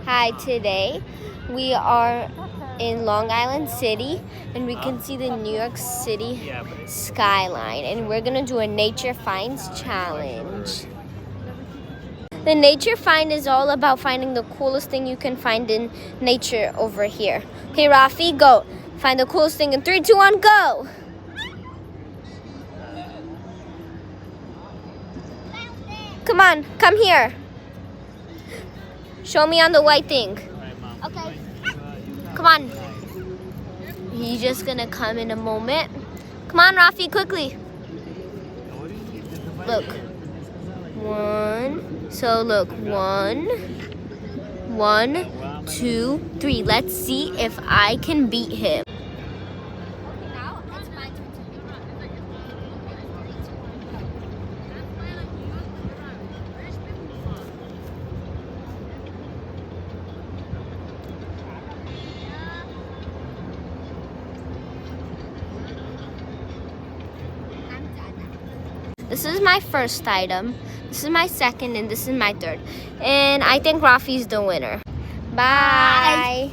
Hi, today we are in Long Island City and we can see the New York City skyline, and we're gonna do a Nature Finds challenge. The Nature Find is all about finding the coolest thing you can find in nature over here. Okay, Rafi, go. Find the coolest thing in 3, 2, 1, go! Come on, come here. Show me on the white thing. Okay. Come on. He's just gonna come in a moment. Come on, Rafi, quickly. Look. 1. So look, 1, 2, 3. Let's see if I can beat him. Now it's my turn to beat him. This is my first item, this is my second, and this is my third. And I think Rafi's the winner. Bye.